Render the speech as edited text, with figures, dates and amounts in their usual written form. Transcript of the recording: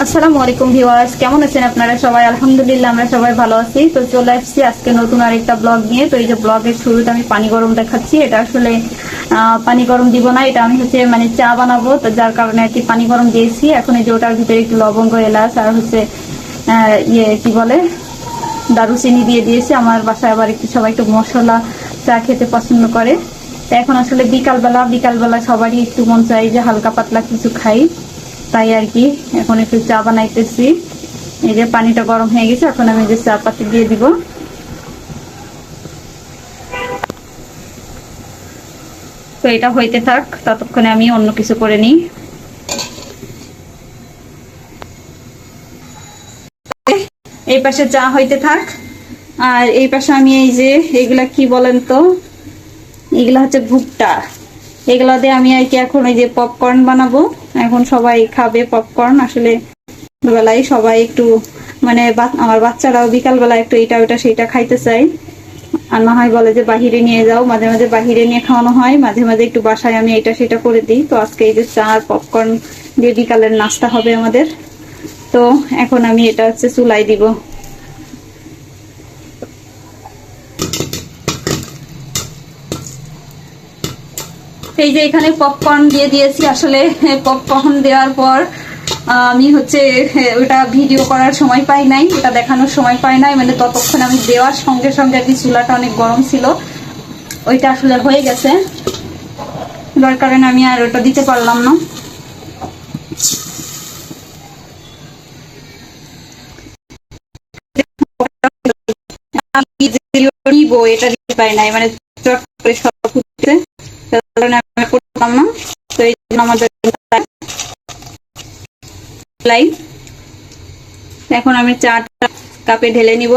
আসসালামু আলাইকুম ভিউয়ার্স, কেমন আছেন আপনারা সবাই? আলহামদুলিল্লাহ আমরা সবাই ভালো আছি। তো চলে আসছি আজকে নতুন আরেকটা ব্লগ নিয়ে। তো এই যে ব্লগের শুরুতে আমি পানি গরম দেখাচ্ছি, এটা আসলে পানি গরম দিব না, এটা আমি হচ্ছে মানে চা বানাবো, তো যার কারণে আর কি পানি গরম দিয়েছি। এখন এই যে ওটার ভিতরে একটু লবঙ্গ, এলাচ আর হচ্ছে কি বলে দারুচিনি দিয়ে দিয়েছি। আমার বাসায় আবার একটু সবাই একটু মশলা চা খেতে পছন্দ করে। তো এখন আসলে বিকালবেলা সবারই একটু মন চাই যে হালকা পাতলা কিছু খাই, তাই আর কি এখন একটু চা বানাইতেছি। এই যে পানিটা গরম হয়ে গেছে, এখন আমি যে চা পাতি দিয়ে দিব। তো এটা হইতে থাক, ততক্ষণে আমি অন্য কিছু করে নিই। এই পাশে চা হইতে থাক, আর এই পাশে আমি এই যে এগুলা কি বলেন তো, এগুলা হচ্ছে ভুট্টা, এগুলা দিয়ে আমি আর কি এখন এই যে পপকর্ন বানাবো। এখন সবাই খাবে পপকর্ন। আসলে বেলায় সবাই একটু মানে আমার বাচ্চারাও বিকাল বেলা একটু এটা ওটা সেটা খাইতে চাই। আর না হয় বলে যে বাহিরে নিয়ে যাও, মাঝে মাঝে বাহিরে নিয়ে খাওয়ানো হয়, মাঝে মাঝে একটু বাসায় আমি এটা সেটা করে দিই। তো আজকে এই যে চা আর পপকর্ন দিয়ে বিকালের নাস্তা হবে আমাদের। তো এখন আমি এটা হচ্ছে চুলাই দিব। এই যে এখানে পপকর্ন দিয়ে দিয়েছি। আসলে পপকর্ন দেওয়ার পর আমি হচ্ছে ওটা ভিডিও করার সময় পাই নাই, ওটা দেখানোর সময় পাই নাই, মানে ততক্ষণ আমি দেওয়ার সঙ্গে সঙ্গে আর কি চুলাটা অনেক গরম ছিল, ওইটা আসলে হয়ে গেছে, যার কারণে আমি আর ওটা দিতে পারলাম না। আমি নিব এটা দিতে পারি নাই, মানে চট করে সব ফুটছে, যার কারণে আমি করতাম না। তো এই জন্য আমাদের এখন আমি চাটা কাপে ঢেলে নিব।